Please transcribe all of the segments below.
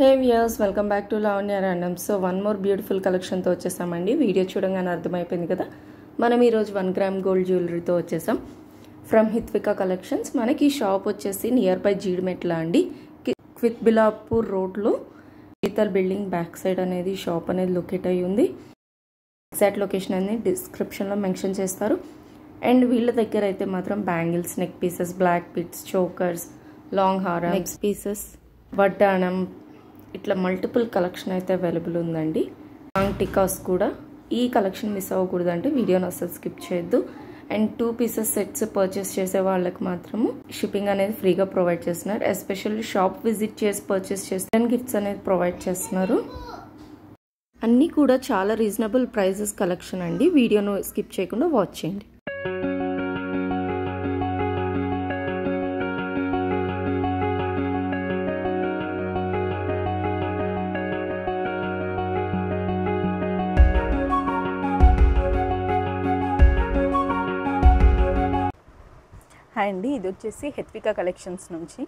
Hey viewers, welcome back to Lavanya random. So one more beautiful కలెక్షన్తో వచ్చేసామండి. Video చూడంగానే అర్థమైపోయింది కదా, మనం ఈరోజు 1 గ్రామ్ గోల్డ్ జ్యువెలరీతో వచ్చేసాం ఫ్రమ్ హిత్వికా కలెక్షన్స్. మనకి ఈ షాప్ వచ్చేసి నియర్ బై జీడిమెట్ల అండి, క్విత్ బిలాపూర్ రోడ్లో శీతల్ బిల్డింగ్ బ్యాక్ సైడ్ అనేది షాప్ అనేది లొకేట్ అయ్యి ఉంది. ఎగ్జాక్ట్ లొకేషన్ అనేది డిస్క్రిప్షన్లో మెన్షన్ చేస్తారు. అండ్ వీళ్ళ దగ్గర అయితే మాత్రం bangles, neck pieces, black beads, chokers, long హారం, నెక్ పీసెస్, వడ్డాణం, ఇట్లా మల్టిపుల్ కలెక్షన్ అయితే అవైలబుల్ ఉందండి. లాంగ్ టికాస్ కూడా. ఈ కలెక్షన్ మిస్ అవ్వకూడదు అంటే వీడియోని అసలు స్కిప్ చేయొద్దు. అండ్ 2 పీసెస్ సెట్స్ పర్చేస్ చేసే వాళ్ళకి మాత్రము షిప్పింగ్ అనేది ఫ్రీగా ప్రొవైడ్ చేస్తున్నారు. ఎస్పెషల్లీ షాప్ విజిట్ చేసి పర్చేస్ చేస్తే గిఫ్ట్స్ అనేది ప్రొవైడ్ చేస్తున్నారు. అన్నీ కూడా చాలా రీజనబుల్ ప్రైజెస్ కలెక్షన్ అండి. వీడియోను స్కిప్ చేయకుండా వాచ్ చేయండి. హాయ్ అండి, ఇది వచ్చేసి హిత్వికా కలెక్షన్స్ నుంచి.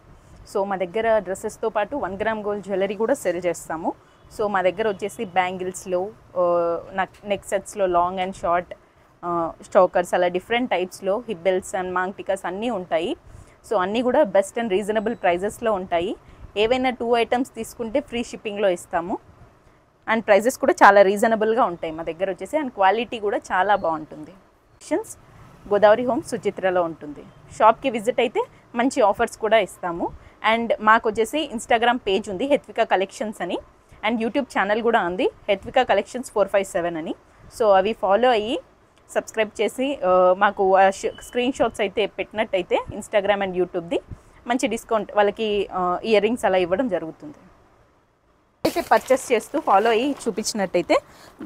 సో మా దగ్గర డ్రెస్సెస్తో పాటు 1 గ్రామ్ గోల్డ్ జ్యువెలరీ కూడా సెల్ చేస్తాము. సో మా దగ్గర వచ్చేసి బ్యాంగిల్స్లో, నెక్ సెట్స్లో లాంగ్ అండ్ షార్ట్, స్టోకర్స్, అలా డిఫరెంట్ టైప్స్లో hip belts and maang tikkas అన్నీ ఉంటాయి. సో అన్నీ కూడా బెస్ట్ అండ్ రీజనబుల్ ప్రైజెస్లో ఉంటాయి. ఏవైనా 2 ఐటమ్స్ తీసుకుంటే ఫ్రీ షిప్పింగ్లో ఇస్తాము. అండ్ ప్రైజెస్ కూడా చాలా రీజనబుల్గా ఉంటాయి మా దగ్గర వచ్చేసి. అండ్ క్వాలిటీ కూడా చాలా బాగుంటుంది. గోదావరి హోమ్ సుచిత్రలో ఉంటుంది. షాప్కి విజిట్ అయితే మంచి ఆఫర్స్ కూడా ఇస్తాము. అండ్ మాకు వచ్చేసి ఇన్స్టాగ్రామ్ పేజ్ ఉంది, హిత్వికా కలెక్షన్స్ అని. అండ్ యూట్యూబ్ ఛానల్ కూడా ఉంది, హిత్వికా కలెక్షన్స్ 457 అని. సో అవి ఫాలో అయ్యి సబ్స్క్రైబ్ చేసి మాకు స్క్రీన్ షాట్స్ అయితే పెట్టినట్టయితే ఇన్స్టాగ్రామ్ అండ్ యూట్యూబ్ది మంచి డిస్కౌంట్ వాళ్ళకి ఇయర్ రింగ్స్ అలా ఇవ్వడం జరుగుతుంది. అయితే పర్చేస్ చేస్తూ ఫాలో అయ్యి చూపించినట్టయితే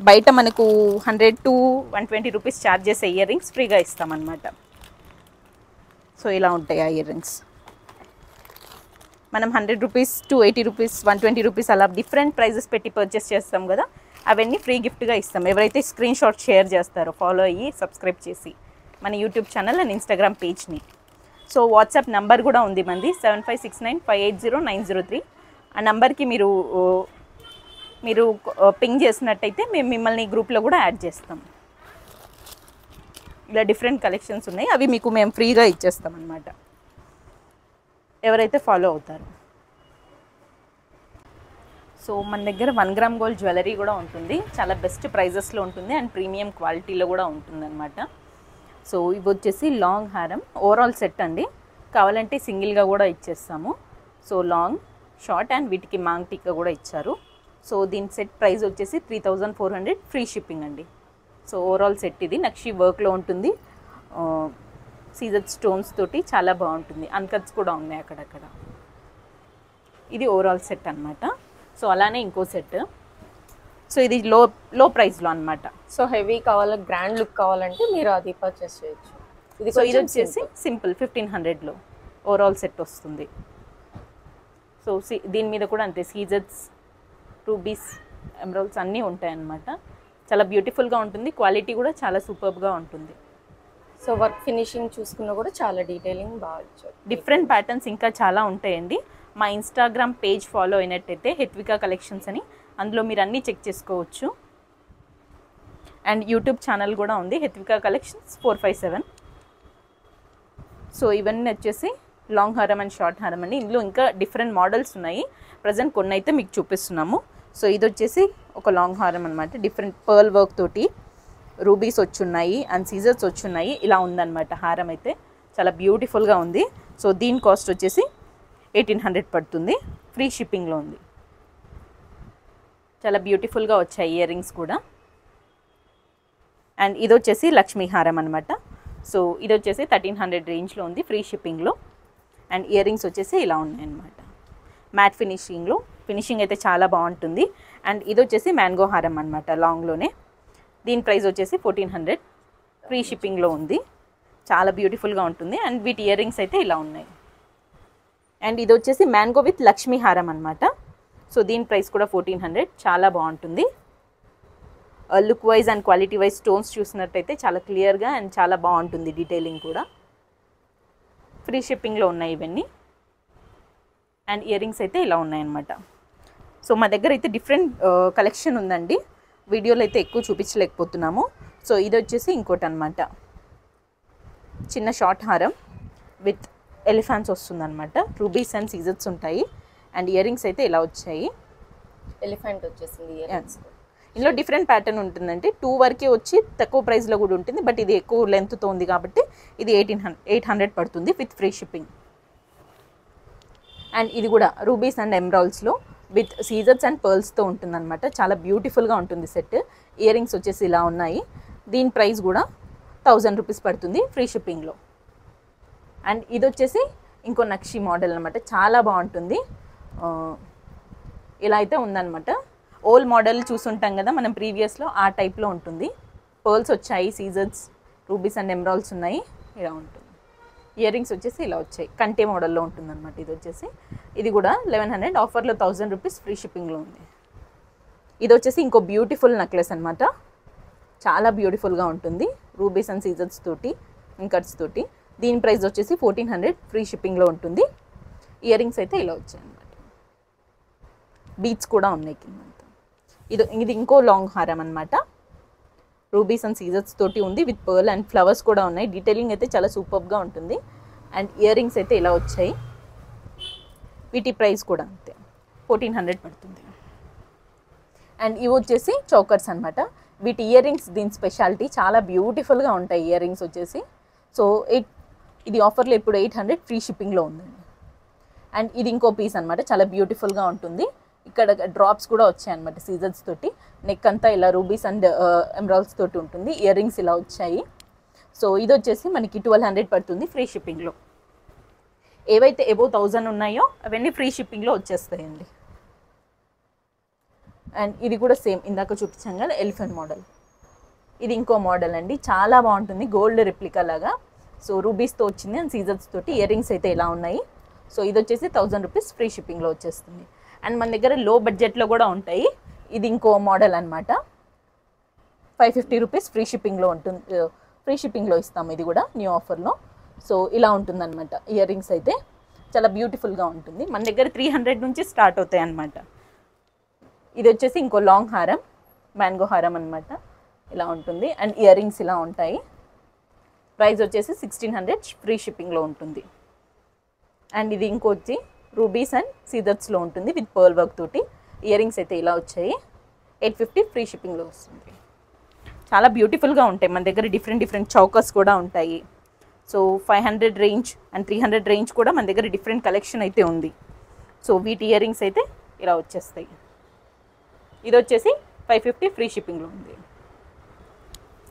బయట మనకు 100 to 120 రూపీస్ ఛార్జ్ చేసే ఇయర్ రింగ్స్ ఫ్రీగా ఇస్తామన్నమాట. సో ఇలా ఉంటాయి ఆ ఇయర్ రింగ్స్. మనం 100 రూపీస్ to 80 రూపీస్, 120 రూపీస్ అలా డిఫరెంట్ ప్రైజెస్ పెట్టి పర్చేస్ చేస్తాం కదా, అవన్నీ ఫ్రీ గిఫ్ట్గా ఇస్తాం ఎవరైతే స్క్రీన్ షాట్ షేర్ చేస్తారో ఫాలో అయ్యి సబ్స్క్రైబ్ చేసి మన యూట్యూబ్ ఛానల్ అండ్ ఇన్స్టాగ్రామ్ పేజ్ని. సో వాట్సాప్ నెంబర్ కూడా ఉంది మంది, 7569580903. ఆ నెంబర్కి మీరు పింగ్ చేసినట్టయితే మేము మిమ్మల్ని గ్రూప్లో కూడా యాడ్ చేస్తాం. ఇలా డిఫరెంట్ కలెక్షన్స్ ఉన్నాయి, అవి మీకు మేము ఫ్రీగా ఇచ్చేస్తాం అన్నమాట ఎవరైతే ఫాలో అవుతారో. సో మన దగ్గర 1 గ్రామ్ గోల్డ్ జ్యువెలరీ కూడా ఉంటుంది, చాలా బెస్ట్ ప్రైజెస్లో ఉంటుంది అండ్ ప్రీమియం క్వాలిటీలో కూడా ఉంటుంది అనమాట. సో ఇవి వచ్చేసి లాంగ్ హారం ఓవరాల్ సెట్ అండి, కావాలంటే సింగిల్గా కూడా ఇచ్చేస్తాము. సో లాంగ్, షార్ట్ అండ్ వీటికి మాంగ్ టిక్కా కూడా ఇచ్చారు. సో దీని సెట్ ప్రైస్ వచ్చేసి 3400 ఫ్రీ షిప్పింగ్ అండి. సో ఓవరాల్ సెట్ ఇది నక్షి వర్క్లో ఉంటుంది, సీజర్ స్టోన్స్ తోటి చాలా బాగుంటుంది. అన్కట్స్ కూడా ఉన్నాయి అక్కడక్కడ. ఇది ఓవరాల్ సెట్ అనమాట. సో అలానే ఇంకో సెట్. సో ఇది లో ప్రైస్లో అనమాట. సో హెవీ కావాలా, గ్రాండ్ లుక్ కావాలంటే మీరు అది పర్చేస్ చేయొచ్చు. ఇది వచ్చేసి సింపుల్ 1500లో ఓవరాల్ సెట్ వస్తుంది. సో దీని మీద కూడా అంతే సీజర్స్, రూబీస్, ఎమరాల్డ్స్ అన్నీ ఉంటాయన్నమాట. చాలా బ్యూటిఫుల్గా ఉంటుంది, క్వాలిటీ కూడా చాలా సూపర్గా ఉంటుంది. సో వర్క్ ఫినిషింగ్ చూసుకున్నా కూడా చాలా డీటెయిలింగ్ బాగా ఇచ్చారు. డిఫరెంట్ ప్యాటర్న్స్ ఇంకా చాలా ఉంటాయండి. మా ఇన్స్టాగ్రామ్ పేజ్ ఫాలో అయినట్టయితే హిత్వికా కలెక్షన్స్ అని, అందులో మీరు అన్నీ చెక్ చేసుకోవచ్చు. అండ్ యూట్యూబ్ ఛానల్ కూడా ఉంది, హిత్వికా కలెక్షన్స్ 457. సో ఇవన్నీ వచ్చేసి లాంగ్ హారం అండ్ షార్ట్ హారం అండి. ఇందులో ఇంకా డిఫరెంట్ మోడల్స్ ఉన్నాయి, ప్రజెంట్ కొన్ని అయితే మీకు చూపిస్తున్నాము. సో ఇది వచ్చేసి ఒక లాంగ్ హారం అనమాట, డిఫరెంట్ పర్ల్ వర్క్ తోటి రూబీస్ వచ్చున్నాయి అండ్ సీజర్స్ వచ్చున్నాయి. ఇలా ఉందన్నమాట హారం అయితే, చాలా బ్యూటిఫుల్గా ఉంది. సో దీని కాస్ట్ వచ్చేసి 1800 పడుతుంది, ఫ్రీ షిప్పింగ్లో ఉంది. చాలా బ్యూటిఫుల్గా వచ్చాయి ఇయర్ రింగ్స్ కూడా. అండ్ ఇది వచ్చేసి లక్ష్మీ హారం అనమాట. సో ఇది వచ్చేసి 1300 రేంజ్లో ఉంది, ఫ్రీ షిప్పింగ్లో. అండ్ ఇయర్ రింగ్స్ వచ్చేసి ఇలా ఉన్నాయన్నమాట, మ్యాట్ ఫినిషింగ్లో. ఫినిషింగ్ అయితే చాలా బాగుంటుంది. అండ్ ఇది వచ్చేసి మ్యాంగో హారం అనమాట, లాంగ్లోనే. దీని ప్రైస్ వచ్చేసి 1400, ఫ్రీ షిప్పింగ్లో ఉంది. చాలా బ్యూటిఫుల్గా ఉంటుంది. అండ్ వీటి ఇయర్ రింగ్స్ అయితే ఇలా ఉన్నాయి. అండ్ ఇది వచ్చేసి మ్యాంగో విత్ లక్ష్మీ హారం అనమాట. సో దీని ప్రైస్ కూడా 1400, చాలా బాగుంటుంది. Look wise and quality wise stones చూసినట్టయితే చాలా క్లియర్గా అండ్ చాలా బాగుంటుంది, డీటెయిలింగ్ కూడా. ఫ్రీ షిప్పింగ్లో ఉన్నాయి ఇవన్నీ. అండ్ ఇయర్ రింగ్స్ అయితే ఇలా ఉన్నాయన్నమాట. సో మా దగ్గర అయితే డిఫరెంట్ కలెక్షన్ ఉందండి, వీడియోలో అయితే ఎక్కువ చూపించలేకపోతున్నాము. సో ఇది వచ్చేసి ఇంకోటి అనమాట, చిన్న షార్ట్ హారం విత్ ఎలిఫాన్స్ వస్తుందన్నమాట. రూబీస్ అండ్ సీజర్స్ ఉంటాయి అండ్ ఇయర్ రింగ్స్ అయితే ఇలా వచ్చాయి. ఎలిఫెంట్ వచ్చేసింది ఇయర్ రింగ్స్. ఇందులో డిఫరెంట్ ప్యాటర్న్ ఉంటుందంటే 2 వరకే వచ్చి తక్కువ ప్రైస్లో కూడా ఉంటుంది, బట్ ఇది ఎక్కువ లెంత్తో ఉంది కాబట్టి ఇది 800 పడుతుంది విత్ ఫ్రీ షిప్పింగ్. అండ్ ఇది కూడా రూబీస్ అండ్ ఎమరాల్డ్స్లో విత్ సీజర్స్ అండ్ పర్ల్స్తో ఉంటుందన్నమాట. చాలా బ్యూటిఫుల్గా ఉంటుంది సెట్. ఇయర్ రింగ్స్ వచ్చేసి ఇలా ఉన్నాయి. దీని ప్రైస్ కూడా 1000 రూపీస్ పడుతుంది ఫ్రీ షిప్పింగ్లో. అండ్ ఇది వచ్చేసి ఇంకో నక్షి మోడల్ అనమాట, చాలా బాగుంటుంది. ఇలా అయితే ఉందన్నమాట. ఓల్డ్ మోడల్ చూసుంటాం కదా మనం ప్రీవియస్లో, ఆ టైప్లో ఉంటుంది. పర్ల్స్ వచ్చాయి, సీజర్స్, రూబీస్ అండ్ ఎమరాల్డ్స్ ఉన్నాయి. ఇలా ఉంటుంది. ఇయర్ రింగ్స్ వచ్చేసి ఇలా వచ్చాయి, కంటే మోడల్లో ఉంటుందన్నమాట. ఇది వచ్చేసి ఇది కూడా 1100, ఆఫర్లో 1000 రూపీస్ ఫ్రీ షిప్పింగ్లో ఉంది. ఇది వచ్చేసి ఇంకో బ్యూటిఫుల్ నెక్లెస్ అనమాట, చాలా బ్యూటిఫుల్గా ఉంటుంది. రూబీస్ అండ్ సీజర్స్ తోటి, ఇంకట్స్ తోటి. దీని ప్రైస్ వచ్చేసి 1400 ఫ్రీ షిప్పింగ్లో ఉంటుంది. ఇయర్ రింగ్స్ అయితే ఇలా వచ్చాయి అనమాట. బీట్స్ కూడా ఉన్నాయి కింద. ఇది ఇంకో లాంగ్ హారం అనమాట, రూబీస్ అండ్ సీజర్స్ తోటి ఉంది విత్ పర్ల్ అండ్ ఫ్లవర్స్ కూడా ఉన్నాయి. డీటెయిలింగ్ అయితే చాలా సూపర్గా ఉంటుంది. అండ్ ఇయర్ రింగ్స్ అయితే ఇలా వచ్చాయి. వీటి ప్రైస్ కూడా అంతే, 1400 పడుతుంది. అండ్ ఇవి వచ్చేసి చౌకర్స్ అనమాట. వీటి ఇయర్ రింగ్స్ దీని స్పెషాలిటీ, చాలా బ్యూటిఫుల్గా ఉంటాయి ఇయర్ రింగ్స్ వచ్చేసి. సో ఇది ఆఫర్లో ఇప్పుడు 800 ఫ్రీ షిప్పింగ్లో ఉందండి. అండ్ ఇది ఇంకో పీస్ అనమాట, చాలా బ్యూటిఫుల్గా ఉంటుంది. ఇక్కడ డ్రాప్స్ కూడా వచ్చాయి అనమాట సీజర్స్ తోటి. నెక్ అంతా ఇలా రూబీస్ అండ్ ఎమరాల్డ్స్ తోటి ఉంటుంది. ఇయర్ రింగ్స్ ఇలా వచ్చాయి. సో ఇది వచ్చేసి మనకి 1200 పడుతుంది ఫ్రీ షిప్పింగ్లో. ఏవైతే అబోవ్ 1000 ఉన్నాయో అవన్నీ ఫ్రీ షిప్పింగ్లో వచ్చేస్తాయండి. అండ్ ఇది కూడా సేమ్ ఇందాక చూపించాం కదా ఎలిఫెంట్ మోడల్. ఇది ఇంకో మోడల్ అండి, చాలా బాగుంటుంది, గోల్డ్ రెప్లికా లాగా. సో రూబీస్తో వచ్చింది అండ్ సీజర్స్ తోటి. ఇయర్ రింగ్స్ అయితే ఇలా ఉన్నాయి. సో ఇది వచ్చేసి 1000 రూపీస్ ఫ్రీ షిప్పింగ్లో వచ్చేస్తుంది. అండ్ మన దగ్గర లో బడ్జెట్లో కూడా ఉంటాయి. ఇది ఇంకో మోడల్ అనమాట, 550 రూపీస్ ఫ్రీ షిప్పింగ్లో ఉంటుంది. ఫ్రీ షిప్పింగ్లో ఇస్తాము ఇది కూడా న్యూ ఆఫర్లో. సో ఇలా ఉంటుందన్నమాట. ఇయర్ రింగ్స్ అయితే చాలా బ్యూటిఫుల్గా ఉంటుంది. మన దగ్గర 300 నుంచి స్టార్ట్ అవుతాయి అన్నమాట. ఇది వచ్చేసి ఇంకో లాంగ్ హారం, మ్యాంగో హారం అనమాట, ఇలా ఉంటుంది. అండ్ ఇయర్ రింగ్స్ ఇలా ఉంటాయి. ప్రైస్ వచ్చేసి 1600 ఫ్రీ షిప్పింగ్లో ఉంటుంది. అండ్ ఇది ఇంకొచ్చి రూబీస్ అండ్ సీజర్స్లో ఉంటుంది విత్ పర్ల్ వర్క్ తోటి. ఇయర్ రింగ్స్ అయితే ఇలా వచ్చాయి, 850 ఫ్రీ షిప్పింగ్లో వస్తుంది. చాలా బ్యూటిఫుల్గా ఉంటాయి. మన దగ్గర డిఫరెంట్ చౌకర్స్ కూడా ఉంటాయి. సో 500 రేంజ్ అండ్ 300 రేంజ్ కూడా మన దగ్గర డిఫరెంట్ కలెక్షన్ అయితే ఉంది. సో వీటి ఇయర్ రింగ్స్ అయితే ఇలా వచ్చేస్తాయి. ఇది వచ్చేసి 550 ఫ్రీ షిప్పింగ్లో ఉంది.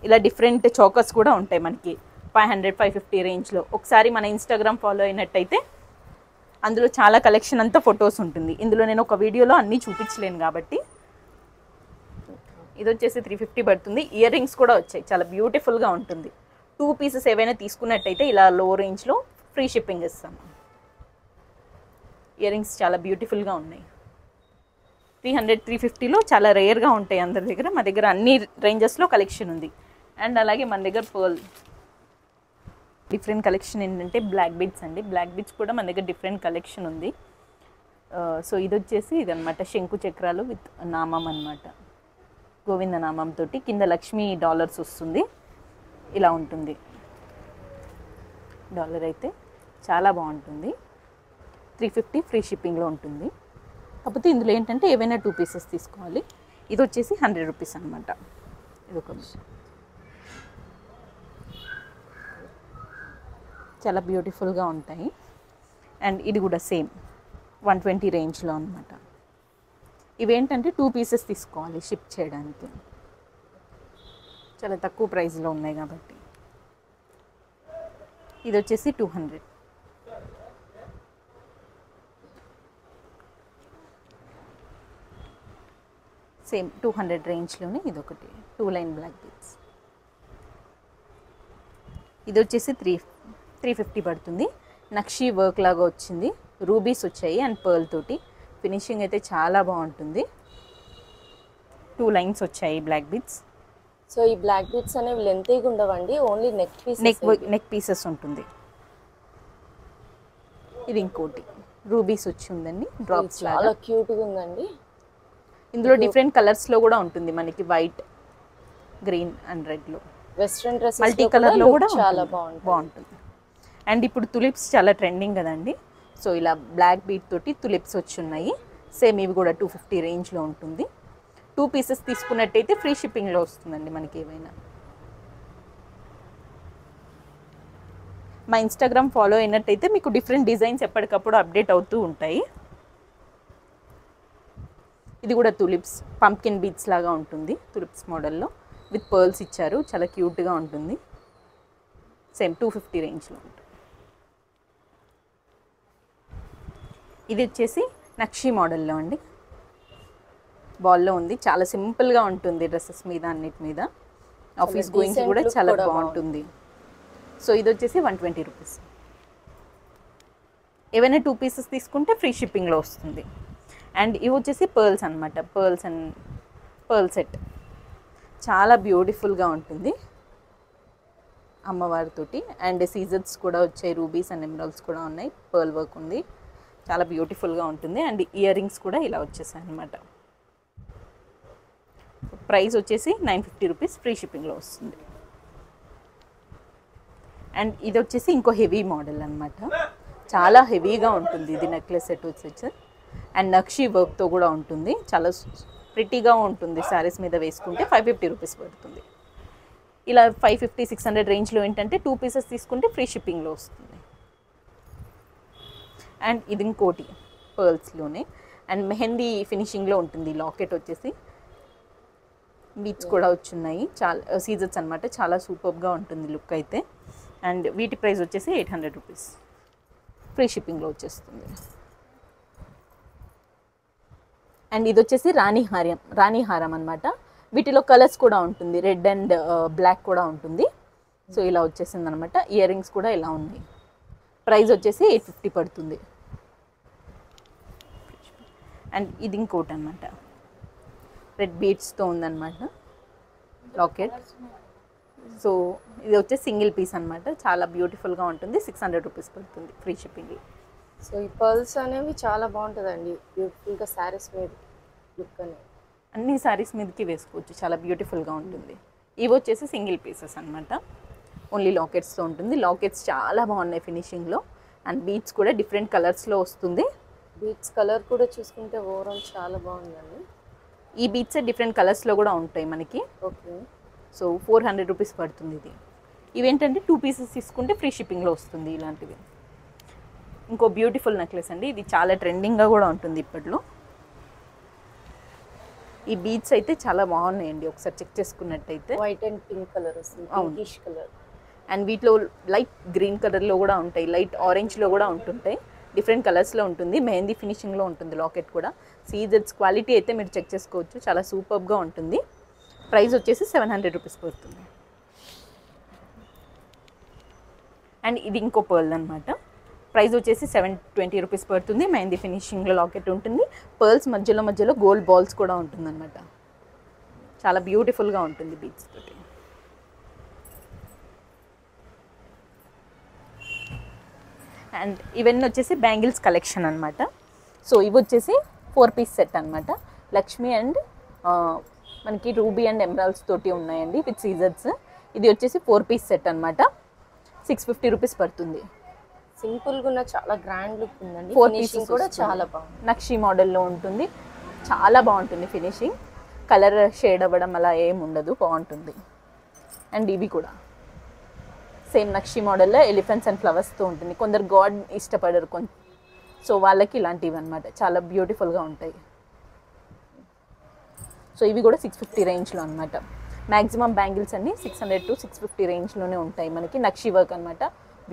ఇలా డిఫరెంట్ చౌకర్స్ కూడా ఉంటాయి మనకి 500, 550 రేంజ్లో. ఒకసారి మన ఇన్స్టాగ్రామ్ ఫాలో అయినట్టయితే అందులో చాలా కలెక్షన్ అంతా ఫొటోస్ ఉంటుంది. ఇందులో నేను ఒక వీడియోలో అన్నీ చూపించలేను కాబట్టి. ఇది వచ్చేసి 350 పడుతుంది. ఇయర్ రింగ్స్ కూడా వచ్చాయి, చాలా బ్యూటిఫుల్గా ఉంటుంది. 2 పీసెస్ ఏవైనా తీసుకున్నట్టయితే ఇలా లో రేంజ్లో ఫ్రీ షిప్పింగ్ ఇస్తాము. ఇయర్ రింగ్స్ చాలా బ్యూటిఫుల్గా ఉన్నాయి. 300, 350లో చాలా రేర్గా ఉంటాయి అందరి దగ్గర. మా దగ్గర అన్ని రేంజెస్లో కలెక్షన్ ఉంది. అండ్ అలాగే మన దగ్గర పర్ల్ డిఫరెంట్ కలెక్షన్ ఏంటంటే బ్లాక్ బీడ్స్ అండి. బ్లాక్ బీడ్స్ కూడా మన దగ్గర డిఫరెంట్ కలెక్షన్ ఉంది. సో ఇది వచ్చేసి ఇదనమాట, శంకు చక్రాలు విత్ నామం అనమాట, గోవింద నామంతో. కింద లక్ష్మీ డాలర్స్ వస్తుంది, ఇలా ఉంటుంది. డాలర్ అయితే చాలా బాగుంటుంది. 350 ఫ్రీ షిప్పింగ్లో ఉంటుంది. కాకపోతే ఇందులో ఏంటంటే ఏవైనా 2 పీసెస్ తీసుకోవాలి. ఇది వచ్చేసి 100 రూపీస్ అనమాట. ఇది ఒక చాలా బ్యూటిఫుల్గా ఉంటాయి. అండ్ ఇది కూడా సేమ్ 120 రేంజ్లో అనమాట. ఇవేంటంటే 2 పీసెస్ తీసుకోవాలి షిప్ చేయడానికి. చాలా తక్కువ ప్రైస్లో ఉన్నాయి కాబట్టి. ఇది వచ్చేసి 200. సేమ్ 200 రేంజ్లోనే ఇదొకటి 2 లైన్ బ్లాక్ బీడ్స్. ఇది వచ్చేసి 350 పడుతుంది. నక్షి వర్క్ లాగా వచ్చింది, రూబీస్ వచ్చాయి అండ్ పర్ల్ తోటి. ఫినిషింగ్ అయితే చాలా బాగుంటుంది. 2 లైన్స్ వచ్చాయి బ్లాక్ బీడ్స్. సో ఈ బ్లాక్ బీడ్స్ అనేవి లెంతీగా ఉండవండి, ఓన్లీ నెక్ పీసెస్ ఉంటుంది. ఇది ఇంకోటి రూబీస్ వచ్చి ఉందండి, డ్రాప్స్ చాలా క్యూట్గా ఉందండి. ఇందులో డిఫరెంట్ కలర్స్లో కూడా ఉంటుంది మనకి, వైట్, గ్రీన్ అండ్ రెడ్లో. వెస్ట్రన్ డ్రెస్ మల్టీ కలర్లో కూడా చాలా బాగుంటుంది. అండ్ ఇప్పుడు తులిప్స్ చాలా ట్రెండింగ్ కదండి. సో ఇలా బ్లాక్ బీట్ తోటి తులిప్స్ వచ్చి ఉన్నాయి. సేమ్ ఇవి కూడా 250 రేంజ్లో ఉంటుంది. 2 పీసెస్ తీసుకున్నట్టయితే ఫ్రీ షిప్పింగ్లో వస్తుందండి మనకి ఏమైనా. మా ఇన్స్టాగ్రామ్ ఫాలో అయినట్టయితే మీకు డిఫరెంట్ డిజైన్స్ ఎప్పటికప్పుడు అప్డేట్ అవుతూ ఉంటాయి. ఇది కూడా తులిప్స్, పంప్కిన్ బీట్స్ లాగా ఉంటుంది. తులిప్స్ మోడల్లో విత్ పర్ల్స్ ఇచ్చారు, చాలా క్యూట్గా ఉంటుంది. సేమ్ 250 రేంజ్లో ఉంటుంది. ఇది వచ్చేసి నక్షి మోడల్లో అండి, బాల్లో ఉంది. చాలా సింపుల్గా ఉంటుంది డ్రెస్సెస్ మీద, అన్నిటి మీద. ఆఫీస్ గోయింగ్ కూడా చాలా బాగుంటుంది. సో ఇది వచ్చేసి 120 రూపీస్. ఏవైనా 2 పీసెస్ తీసుకుంటే ఫ్రీ షిప్పింగ్లో వస్తుంది. అండ్ ఇవి వచ్చేసి పర్ల్స్ అనమాట, పర్ల్స్ అండ్ పర్ల్ సెట్. చాలా బ్యూటిఫుల్గా ఉంటుంది అమ్మవారితోటి. అండ్ సీజర్స్ కూడా వచ్చాయి, రూబీస్ అండ్ ఎమరాల్డ్స్ కూడా ఉన్నాయి, పర్ల్ వర్క్ ఉంది. చాలా బ్యూటిఫుల్గా ఉంటుంది. అండ్ ఇయర్ రింగ్స్ కూడా ఇలా వచ్చేసాయి అనమాట. ప్రైస్ వచ్చేసి 950 రూపీస్, ఫ్రీ షిప్పింగ్లో వస్తుంది. అండ్ ఇది వచ్చేసి ఇంకో హెవీ మోడల్ అనమాట, చాలా హెవీగా ఉంటుంది ఇది నెక్లెస్ సెట్ వచ్చేసి. అండ్ నక్షి వర్క్తో కూడా ఉంటుంది, చాలా ప్రిటీగా ఉంటుంది. శారీస్ మీద వేసుకుంటే 550 రూపీస్ పడుతుంది. ఇలా 550-600 రేంజ్లో ఏంటంటే 2 పీసెస్ తీసుకుంటే ఫ్రీ షిప్పింగ్లో వస్తుంది. అండ్ ఇది ఇంకోటి పర్ల్స్లోనే, అండ్ మెహందీ ఫినిషింగ్లో ఉంటుంది. లాకెట్ వచ్చేసి బీట్స్ కూడా వచ్చున్నాయి, చాలా సీజర్స్ అనమాట. చాలా సూపర్గా ఉంటుంది లుక్ అయితే. అండ్ వీటి ప్రైస్ వచ్చేసి 800 రూపీస్, ఫ్రీ షిప్పింగ్లో వచ్చేస్తుంది. అండ్ ఇది వచ్చేసి రాణి హారం అనమాట. వీటిలో కలర్స్ కూడా ఉంటుంది, రెడ్ అండ్ బ్లాక్ కూడా ఉంటుంది. సో ఇలా వచ్చేసింది అనమాట. ఇయర్ రింగ్స్ కూడా ఇలా ఉన్నాయి. ప్రైస్ వచ్చేసి 850 పడుతుంది. అండ్ ఇది ఇంకోటి అనమాట, రెడ్ బీడ్స్తో ఉందన్నమాట లాకెట్. సో ఇది వచ్చేసి సింగిల్ పీస్ అనమాట, చాలా బ్యూటిఫుల్గా ఉంటుంది. 600 రూపీస్ పడుతుంది, ఫ్రీ షిప్పింగ్. సో ఈ పర్ల్స్ అనేవి చాలా బాగుంటుందండి, బ్యూటిఫుల్గా శారీస్ మీద లుక్ అనేది. అన్ని శారీస్ మీదకి వేసుకోవచ్చు, చాలా బ్యూటిఫుల్గా ఉంటుంది. ఇవి వచ్చేసి సింగిల్ పీసెస్ అనమాట, ఓన్లీ లాకెట్స్తో ఉంటుంది. లాకెట్స్ చాలా బాగున్నాయి ఫినిషింగ్లో. అండ్ బీట్స్ కూడా డిఫరెంట్ కలర్స్లో వస్తుంది. బీట్స్ కలర్ కూడా చూసుకుంటే ఓవరాల్ చాలా బాగుందండి. ఈ బీట్స్ డిఫరెంట్ కలర్స్లో కూడా ఉంటాయి మనకి. ఓకే. సో 400 రూపీస్ పడుతుంది ఇది. ఇవేంటంటే 2 పీసెస్ తీసుకుంటే ఫ్రీ షిప్పింగ్లో వస్తుంది ఇలాంటివి. ఇంకో బ్యూటిఫుల్ నెక్లెస్ అండి, ఇది చాలా ట్రెండింగ్గా కూడా ఉంటుంది ఇప్పట్లో. ఈ బీడ్స్ అయితే చాలా బాగున్నాయండి, ఒకసారి చెక్ చేసుకున్నట్టయితే. వైట్ అండ్ పింక్ కలర్ వస్తుంది, పింకిష్ కలర్. అండ్ వీటిలో లైట్ గ్రీన్ కలర్లో కూడా ఉంటాయి, లైట్ ఆరెంజ్లో కూడా ఉంటుంటాయి, డిఫరెంట్ కలర్స్లో ఉంటుంది. మెహందీ ఫినిషింగ్లో ఉంటుంది లాకెట్ కూడా. సీజర్స్ క్వాలిటీ అయితే మీరు చెక్ చేసుకోవచ్చు, చాలా సూపర్గా ఉంటుంది. ప్రైస్ వచ్చేసి 700 రూపీస్ పడుతుంది. అండ్ ఇది ఇంకో పర్ల్ అనమాట. ప్రైస్ వచ్చేసి 720 రూపీస్ పడుతుంది. మెహందీ ఫినిషింగ్లో లాకెట్ ఉంటుంది. పర్ల్స్ మధ్యలో గోల్డ్ బాల్స్ కూడా ఉంటుంది అనమాట. చాలా బ్యూటిఫుల్గా ఉంటుంది బీడ్స్ తోటి. అండ్ ఇవన్నీ వచ్చేసి బ్యాంగిల్స్ కలెక్షన్ అనమాట. సో ఇవి వచ్చేసి 4 పీస్ సెట్ అనమాట. లక్ష్మి అండ్ మనకి రూబీ అండ్ ఎమరాల్డ్స్ తోటి ఉన్నాయండి విత్ సీజర్స్. ఇది వచ్చేసి 4 పీస్ సెట్ అనమాట. 650 రూపీస్ పడుతుంది. సింపుల్గా ఉన్న చాలా గ్రాండ్ లుక్ ఉందండి. 4 ఫినిషింగ్ కూడా చాలా బాగుంది. నక్షి మోడల్లో ఉంటుంది, చాలా బాగుంటుంది ఫినిషింగ్. కలర్ షేడ్ అవ్వడం అలా ఏం ఉండదు, బాగుంటుంది. అండ్ ఇవి కూడా సేమ్ నక్షి మోడల్లో ఎలిఫెంట్స్ అండ్ ఫ్లవర్స్తో ఉంటుంది. కొందరు గాడ్ ఇష్టపడరు సో వాళ్ళకి ఇలాంటివి అనమాట, చాలా బ్యూటిఫుల్గా ఉంటాయి. సో ఇవి కూడా 650 రేంజ్లో అనమాట. మ్యాక్సిమం బ్యాంగిల్స్ అన్ని 600 to 650 రేంజ్లోనే ఉంటాయి మనకి. నక్షి వర్క్ అనమాట,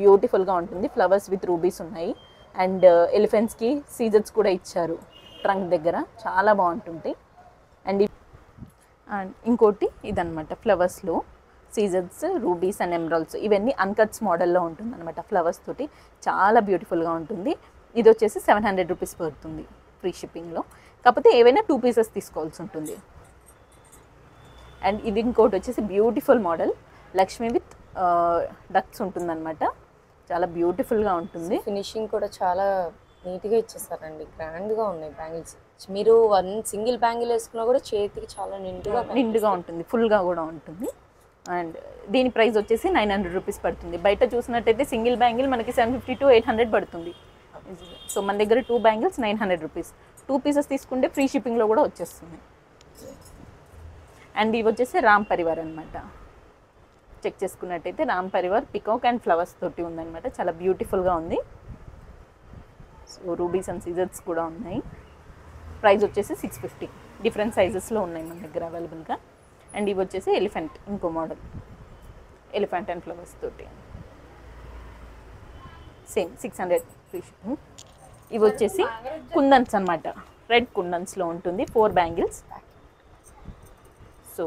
బ్యూటిఫుల్గా ఉంటుంది. ఫ్లవర్స్ విత్ రూబీస్ ఉన్నాయి. అండ్ ఎలిఫెంట్స్కి సీజర్స్ కూడా ఇచ్చారు ట్రంక్ దగ్గర, చాలా బాగుంటుంది. అండ్ ఇంకోటి ఇదనమాట, ఫ్లవర్స్లో సీజర్స్, రూబీస్ అండ్ ఎమరాల్డ్స్. ఇవన్నీ అన్కట్స్ మోడల్లో ఉంటుంది అనమాట, ఫ్లవర్స్ తోటి చాలా బ్యూటిఫుల్గా ఉంటుంది. ఇది వచ్చేసి 700 రూపీస్ పడుతుంది ఫ్రీ షిప్పింగ్లో. కాకపోతే ఏవైనా 2 పీసెస్ తీసుకోవాల్సి ఉంటుంది. అండ్ ఇది ఇంకోటి వచ్చేసి beautiful model, Lakshmi with ducks ఉంటుందన్నమాట. చాలా బ్యూటిఫుల్గా ఉంటుంది. ఫినిషింగ్ కూడా చాలా నీట్గా ఇచ్చేస్తారండి, గ్రాండ్గా ఉన్నాయి బ్యాంగిల్స్, మీరు వన్ సింగిల్ బ్యాంగిల్ వేసుకున్నా కూడా చేతికి చాలా నిండుగా ఉంటుంది, ఫుల్గా కూడా ఉంటుంది. అండ్ దీని ప్రైస్ వచ్చేసి 900 రూపీస్ పడుతుంది. బయట చూసినట్టయితే సింగిల్ బ్యాంగిల్ మనకి 750 to 800 పడుతుంది. సో మన దగ్గర 2 బ్యాంగిల్స్ 900 రూపీస్. 2 పీసెస్ తీసుకుంటే ఫ్రీ షిప్పింగ్లో కూడా వచ్చేస్తుంది. అండ్ ఇవి వచ్చేసి రామ్ పరివార్ అనమాట. చెక్ చేసుకున్నట్టయితే Ram Parivar peacock and flowers తోటి ఉందన్నమాట. చాలా బ్యూటిఫుల్గా ఉంది. సో రూబీస్ అండ్ సీజర్స్ కూడా ఉన్నాయి. ప్రైస్ వచ్చేసి 650. డిఫరెంట్ సైజెస్లో ఉన్నాయి మన దగ్గర అవైలబుల్గా. అండ్ ఇవి వచ్చేసి ఎలిఫెంట్, ఇంకో మోడల్ ఎలిఫెంట్ అండ్ ఫ్లవర్స్ తోటి సేమ్ 600 ఫ్రీ షిప్పింగ్. ఇవి వచ్చేసి కుందన్స్ అనమాట. రెడ్ కుందన్స్లో ఉంటుంది. 4 బ్యాంగిల్స్. సో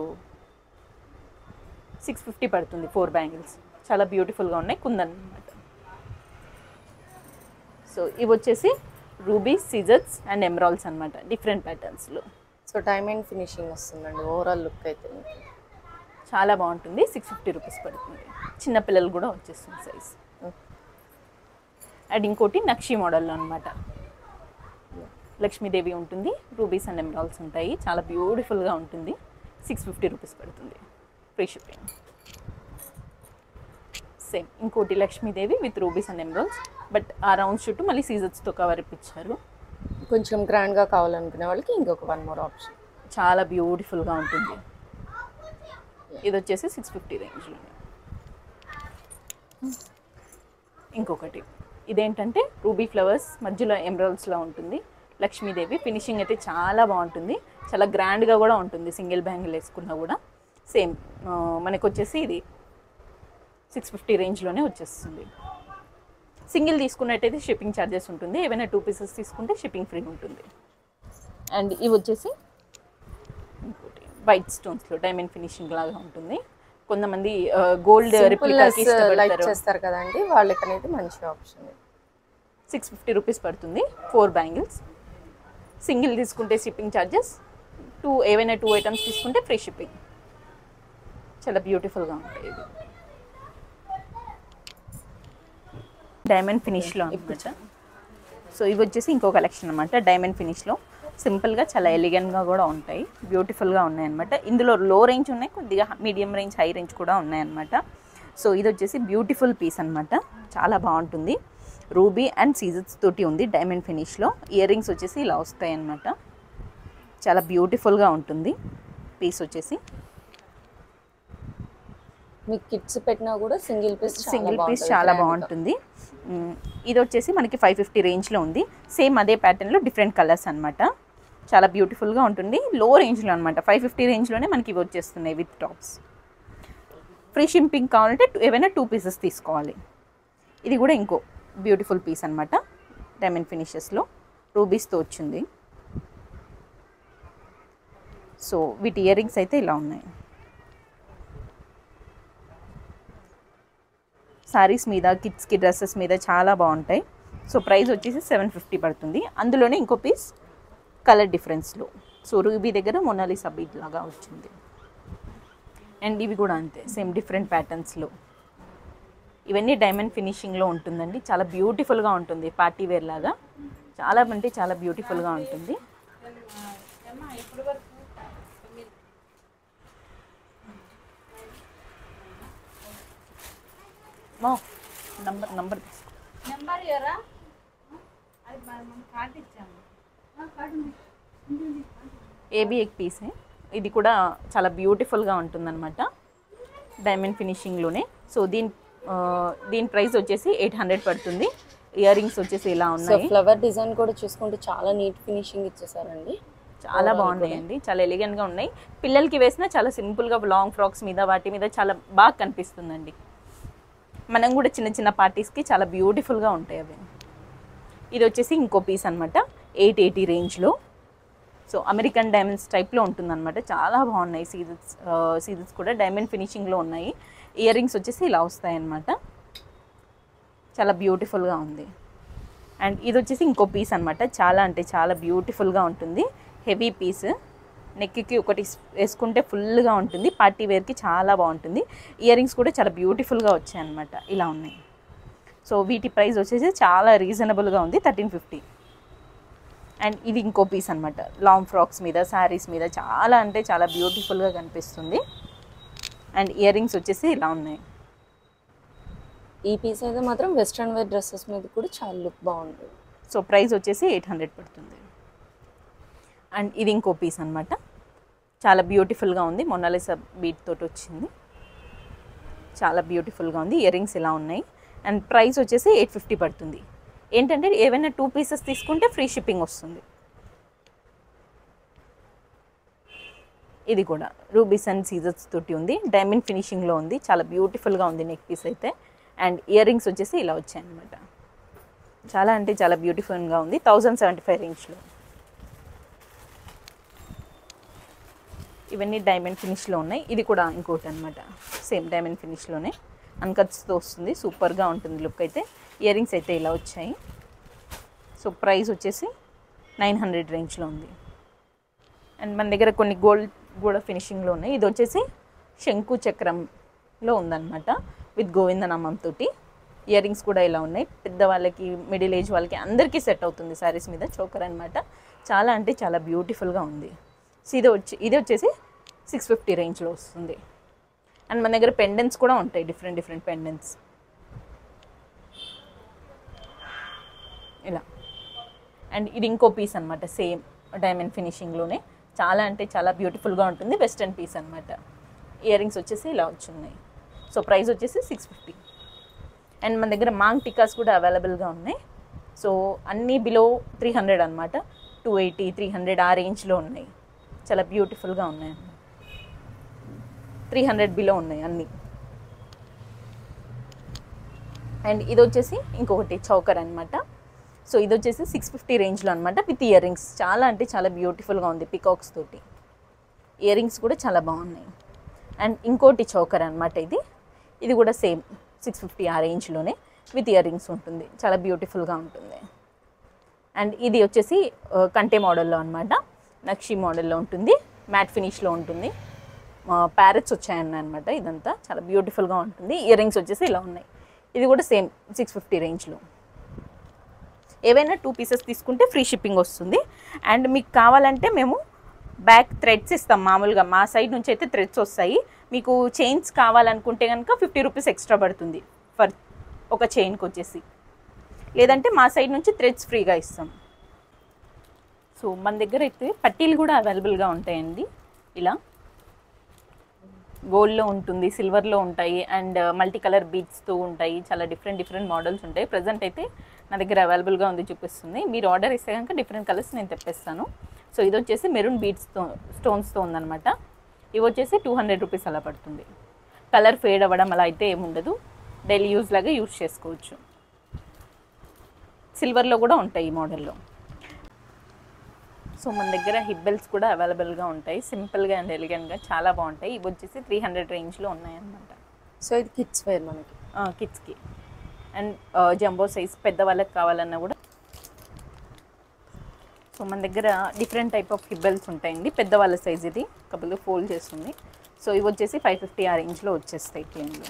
650 పడుతుంది 4 బ్యాంగిల్స్. చాలా బ్యూటిఫుల్గా ఉన్నాయి, కుందన్ అనమాట. సో ఇవి వచ్చేసి రూబీస్, సీజర్స్ అండ్ ఎమరాల్డ్స్ అనమాట, డిఫరెంట్ ప్యాటర్న్స్లో. సో డైమండ్ ఫినిషింగ్ వస్తుందండి. ఓవరాల్ లుక్ అయితే చాలా బాగుంటుంది. 650 రూపీస్ పడుతుంది. చిన్నపిల్లలు కూడా వచ్చేస్తుంది సైజ్. అండ్ ఇంకోటి నక్షి మోడల్లో అనమాట. లక్ష్మీదేవి ఉంటుంది, రూబీస్ అండ్ ఎమరాల్డ్స్ ఉంటాయి. చాలా బ్యూటిఫుల్గా ఉంటుంది. 650 రూపీస్ పడుతుంది ఫ్రీ షిప్పింగ్. సేమ్ ఇంకోటి Lakshmidevi with rubies and emeralds. But ఆ రౌండ్ చుట్టూ మళ్ళీ సీజర్స్తో కవర్ ఇప్పించారు. కొంచెం గ్రాండ్గా కావాలనుకునే వాళ్ళకి ఇంకొక 1 more ఆప్షన్. చాలా బ్యూటిఫుల్గా ఉంటుంది. ఇది వచ్చేసి 650 రేంజ్లో. ఇంకొకటి ఇదేంటంటే రూబీ ఫ్లవర్స్ మధ్యలో ఎమరాల్డ్స్లో ఉంటుంది. లక్ష్మీదేవి ఫినిషింగ్ అయితే చాలా బాగుంటుంది. చాలా గ్రాండ్గా కూడా ఉంటుంది. సింగిల్ బ్యాంగిల్ వేసుకున్నా కూడా సేమ్ మనకు వచ్చేసి ఇది 650 రేంజ్లోనే వచ్చేస్తుంది. సింగిల్ తీసుకున్నట్టయితే షిప్పింగ్ ఛార్జెస్ ఉంటుంది. ఏవైనా 2 పీసెస్ తీసుకుంటే షిప్పింగ్ ఫ్రీ ఉంటుంది. అండ్ ఇవి వచ్చేసి ఇంకోటి వైట్ స్టోన్స్లో డైమండ్ ఫినిషింగ్ లాగా ఉంటుంది. కొంతమంది గోల్డ్ రిప్లికాకి చేస్తారు కదండి, వాళ్ళకి అనేది మంచి ఆప్షన్. 650 రూపీస్ పడుతుంది 4 బ్యాంగిల్స్. సింగిల్ తీసుకుంటే షిప్పింగ్ ఛార్జెస్, ఏవైనా 2 ఐటమ్స్ తీసుకుంటే ఫ్రీ షిప్పింగ్. చాలా బ్యూటిఫుల్గా ఉంటాయి. ఇది డైమండ్ ఫినిష్లో అనమాట. సో ఇవి వచ్చేసి ఇంకో కలెక్షన్ అనమాట. డైమండ్ ఫినిష్లో సింపుల్గా చాలా ఎలిగెంట్గా కూడా ఉంటాయి. బ్యూటిఫుల్గా ఉన్నాయన్నమాట. ఇందులో లో రేంజ్ ఉన్నాయి, కొద్దిగా మీడియం రేంజ్, హై రేంజ్ కూడా ఉన్నాయన్నమాట. సో ఇది వచ్చేసి బ్యూటిఫుల్ పీస్ అనమాట. చాలా బాగుంటుంది. రూబీ అండ్ సీజర్స్ తోటి ఉంది డైమండ్ ఫినిష్లో. ఇయర్ రింగ్స్ వచ్చేసి ఇలా వస్తాయి అన్నమాట. చాలా బ్యూటిఫుల్గా ఉంటుంది పీస్ వచ్చేసి. మీకు కిడ్స్ పెట్టినా కూడా సింగిల్ పీస్ చాలా బాగుంటుంది. ఇది వచ్చేసి మనకి 550 రేంజ్లో ఉంది. సేమ్ అదే ప్యాటర్న్లో డిఫరెంట్ కలర్స్ అనమాట. చాలా బ్యూటిఫుల్గా ఉంటుంది. లో రేంజ్లో అనమాట. 550 రేంజ్లోనే మనకి ఇవి వచ్చేస్తున్నాయి విత్ టాప్స్. ఫ్రీ షిప్పింగ్ కావాలంటే ఏవైనా 2 పీసెస్ తీసుకోవాలి. ఇది కూడా ఇంకో బ్యూటిఫుల్ పీస్ అనమాట. డైమండ్ ఫినిషెస్లో రూబీస్తో వచ్చింది. సో వీటి ఇయర్ రింగ్స్ అయితే ఇలా ఉన్నాయి. సారీస్ మీద, కిడ్స్కి డ్రెస్సెస్ మీద చాలా బాగుంటాయి. సో ప్రైస్ వచ్చేసి 750 పడుతుంది. అందులోనే ఇంకో పీస్ కలర్ డిఫరెన్స్లో. సో రూబీ దగ్గర మొనాలిసా బీడ్ లాగా వచ్చింది. అండ్ ఇవి కూడా అంతే, సేమ్ డిఫరెంట్ ప్యాటర్న్స్లో. ఇవన్నీ డైమండ్ ఫినిషింగ్లో ఉంటుందండి. చాలా బ్యూటిఫుల్గా ఉంటుంది. పార్టీ వేర్ లాగా చాలా అంటే చాలా బ్యూటిఫుల్గా ఉంటుంది. నంబర్ ఏబీ ఎక్ పీసే. ఇది కూడా చాలా బ్యూటిఫుల్గా ఉంటుందన్నమాట. డైమండ్ ఫినిషింగ్లోనే. సో దీని ప్రైస్ వచ్చేసి 800 పడుతుంది. ఇయర్ రింగ్స్ వచ్చేసి ఇలా ఉన్నాయి. ఫ్లవర్ డిజైన్ కూడా చూసుకుంటే చాలా నీట్ ఫినిషింగ్ ఇచ్చేసారండి. చాలా బాగున్నాయండి. చాలా ఎలిగెంట్గా ఉన్నాయి. పిల్లలకి వేసినా చాలా సింపుల్గా లాంగ్ ఫ్రాక్స్ మీద వాటి మీద చాలా బాగా కనిపిస్తుందండి. మనం కూడా చిన్న చిన్న పార్టీస్కి చాలా బ్యూటిఫుల్గా ఉంటాయి అవి. ఇది వచ్చేసి ఇంకో పీస్ అనమాట. 880 రేంజ్లో. సో అమెరికన్ డైమండ్స్ టైప్లో ఉంటుందన్నమాట. చాలా బాగున్నాయి. సీజర్స్ కూడా డైమండ్ ఫినిషింగ్లో ఉన్నాయి. ఇయర్ రింగ్స్ వచ్చేసి ఇలా వస్తాయి అన్నమాట. చాలా బ్యూటిఫుల్గా ఉంది. అండ్ ఇది వచ్చేసి ఇంకో పీస్ అనమాట. చాలా అంటే చాలా బ్యూటిఫుల్గా ఉంటుంది. Heavy piece. నెక్కి ఒకటి వేసుకుంటే ఫుల్గా ఉంటుంది. పార్టీ వేర్కి చాలా బాగుంటుంది. ఇయర్ రింగ్స్ కూడా చాలా బ్యూటిఫుల్గా వచ్చాయి అన్నమాట. ఇలా ఉన్నాయి. సో వీటి ప్రైస్ వచ్చేసి చాలా రీజనబుల్గా ఉంది. 1350. అండ్ ఇది ఇంకో పీస్ అనమాట. లాంగ్ ఫ్రాక్స్ మీద, శారీస్ మీద చాలా అంటే చాలా బ్యూటిఫుల్గా కనిపిస్తుంది. అండ్ ఇయర్ రింగ్స్ వచ్చేసి ఇలా ఉన్నాయి. ఈ పీస్ అయితే మాత్రం వెస్ట్రన్ వేర్ డ్రెస్సెస్ మీద కూడా చాలా లుక్ బాగుంటుంది. సో ప్రైస్ వచ్చేసి 800 పడుతుంది. అండ్ ఇది ఇంకో పీస్ అనమాట. చాలా బ్యూటిఫుల్గా ఉంది. మొనాలిసా బీట్ తోటి వచ్చింది. చాలా బ్యూటిఫుల్గా ఉంది. ఇయర్ రింగ్స్ ఇలా ఉన్నాయి. అండ్ ప్రైస్ వచ్చేసి 850 పడుతుంది. ఏంటంటే ఏవైనా 2 పీసెస్ తీసుకుంటే ఫ్రీ షిప్పింగ్ వస్తుంది. ఇది కూడా రూబీస్ అండ్ సీజర్స్ తోటి ఉంది. డైమండ్ ఫినిషింగ్లో ఉంది. చాలా బ్యూటిఫుల్గా ఉంది నెక్ పీస్ అయితే. అండ్ ఇయర్ రింగ్స్ వచ్చేసి ఇలా వచ్చాయి అనమాట. చాలా అంటే చాలా బ్యూటిఫుల్గా ఉంది. 1075 రేంజ్లో. ఇవన్నీ డైమండ్ ఫినిష్లో ఉన్నాయి. ఇది కూడా ఇంకోటి అనమాట. సేమ్ డైమండ్ ఫినిష్లోనే అన్కట్స్తో వస్తుంది. సూపర్గా ఉంటుంది లుక్ అయితే. ఇయర్ రింగ్స్ అయితే ఇలా వచ్చాయి. సో ప్రైస్ వచ్చేసి 900 రేంజ్లో ఉంది. అండ్ మన దగ్గర కొన్ని గోల్డ్ కూడా ఫినిషింగ్లో ఉన్నాయి. ఇది వచ్చేసి శంకు చక్రంలో ఉందన్నమాట విత్ గోవిందనామంతో. ఇయర్ రింగ్స్ కూడా ఇలా ఉన్నాయి. పెద్దవాళ్ళకి, మిడిల్ ఏజ్ వాళ్ళకి అందరికీ సెట్ అవుతుంది శారీస్ మీద. చోకర్ అనమాట. చాలా అంటే చాలా బ్యూటిఫుల్గా ఉంది. సో ఇది వచ్చేసి 650 రేంజ్లో వస్తుంది. అండ్ మన దగ్గర పెండెంట్స్ కూడా ఉంటాయి. డిఫరెంట్ పెండెంట్స్ ఇలా. అండ్ ఇది ఇంకో పీస్ అనమాట. సేమ్ డైమండ్ ఫినిషింగ్లోనే చాలా అంటే చాలా బ్యూటిఫుల్గా ఉంటుంది. వెస్టర్న్ పీస్ అనమాట. ఇయర్ రింగ్స్ వచ్చేసి ఇలా వచ్చున్నాయి. సో ప్రైస్ వచ్చేసి 650. అండ్ మన దగ్గర మాంగ్ టికాస్ కూడా అవైలబుల్గా ఉన్నాయి. సో అన్నీ బిలో 300 అనమాట. 280, 300 ఆ రేంజ్లో ఉన్నాయి. చాలా బ్యూటిఫుల్గా ఉన్నాయి. 300 బిలో ఉన్నాయి అన్నీ. అండ్ ఇది వచ్చేసి ఇంకొకటి చౌకర్ అనమాట. సో ఇది వచ్చేసి 650 రేంజ్లో అనమాట విత్ ఇయర్ రింగ్స్. చాలా అంటే చాలా బ్యూటిఫుల్గా ఉంది. పికాక్స్ తోటి ఇయర్ రింగ్స్ కూడా చాలా బాగున్నాయి. అండ్ ఇంకోటి చౌకర్ అనమాట. ఇది కూడా సేమ్ 650 ఆ రేంజ్లోనే విత్ ఇయర్ రింగ్స్ ఉంటుంది. చాలా బ్యూటిఫుల్గా ఉంటుంది. అండ్ ఇది వచ్చేసి కంటే మోడల్లో అనమాట. నక్షి మోడల్లో ఉంటుంది. మ్యాట్ ఫినిష్లో ఉంటుంది. ప్యారెట్స్ వచ్చాయన్నమాట. ఇదంతా చాలా బ్యూటిఫుల్గా ఉంటుంది. ఇయర్ రింగ్స్ వచ్చేసి ఇలా ఉన్నాయి. ఇది కూడా సేమ్ 650 రేంజ్లో. ఏవైనా 2 పీసెస్ తీసుకుంటే ఫ్రీ షిప్పింగ్ వస్తుంది. అండ్ మీకు కావాలంటే మేము బ్యాక్ థ్రెడ్స్ ఇస్తాం. మామూలుగా మా సైడ్ నుంచి అయితే థ్రెడ్స్ వస్తాయి. మీకు చైన్స్ కావాలనుకుంటే కనుక 50 రూపీస్ ఎక్స్ట్రా పడుతుంది ఫర్ ఒక చైన్కి వచ్చేసి. లేదంటే మా సైడ్ నుంచి థ్రెడ్స్ ఫ్రీగా ఇస్తాం. సో మన దగ్గర అయితే పట్టీలు కూడా అవైలబుల్గా ఉంటాయండి. ఇలా గోల్డ్లో ఉంటుంది, సిల్వర్లో ఉంటాయి, అండ్ మల్టీ కలర్ బీడ్స్తో ఉంటాయి. చాలా డిఫరెంట్ మోడల్స్ ఉంటాయి. ప్రజెంట్ అయితే నా దగ్గర అవైలబుల్గా ఉంది చూపిస్తుంది. మీరు ఆర్డర్ ఇస్తే కనుక డిఫరెంట్ కలర్స్ నేను తెప్పిస్తాను. సో ఇది వచ్చేసి మెరూన్ బీడ్స్తో స్టోన్స్తో ఉందన్నమాట. ఇవి వచ్చేసి 200 రూపీస్ అలా పడుతుంది. కలర్ ఫేడ్ అవ్వడం అలా అయితే ఏముండదు. డైలీ యూజ్ లాగా యూజ్ చేసుకోవచ్చు. సిల్వర్లో కూడా ఉంటాయి ఈ మోడల్లో. సో మన దగ్గర హిబ్బెల్స్ కూడా అవైలబుల్గా ఉంటాయి. సింపుల్గా అండ్ ఎలిగెంట్గా చాలా బాగుంటాయి. ఇవి వచ్చేసి 300 రేంజ్లో ఉన్నాయన్నమాట. సో ఇది కిడ్స్ వేర్ మనకి. కిడ్స్కి అండ్ జంబో సైజ్ పెద్దవాళ్ళకి కావాలన్నా కూడా. సో మన దగ్గర డిఫరెంట్ టైప్ ఆఫ్ హిబ్బెల్స్ ఉంటాయండి. పెద్దవాళ్ళ సైజ్ ఇది కాకపోతే ఫోల్డ్ చేస్తుంది. సో ఇవి వచ్చేసి 550 ఆ రేంజ్లో వచ్చేస్తాయి ప్లేన్లో.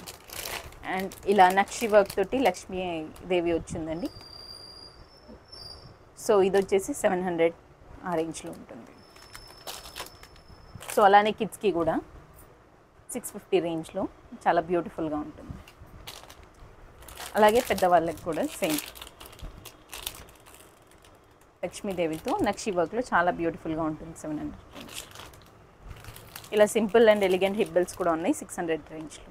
అండ్ ఇలా నక్షి వర్క్ తోటి లక్ష్మీదేవి వచ్చిందండి. సో ఇది వచ్చేసి 700 ఆ రేంజ్లో ఉంటుంది. సో అలానే కిడ్స్కి కూడా 650 రేంజ్లో చాలా బ్యూటిఫుల్గా ఉంటుంది. అలాగే పెద్దవాళ్ళకి కూడా సేమ్ లక్ష్మీదేవితో నక్షి వర్క్లో చాలా బ్యూటిఫుల్గా ఉంటుంది. 700 రేంజ్. ఇలా సింపుల్ అండ్ ఎలిగెంట్ హిబ్బెల్స్ కూడా ఉన్నాయి 600 రేంజ్లో.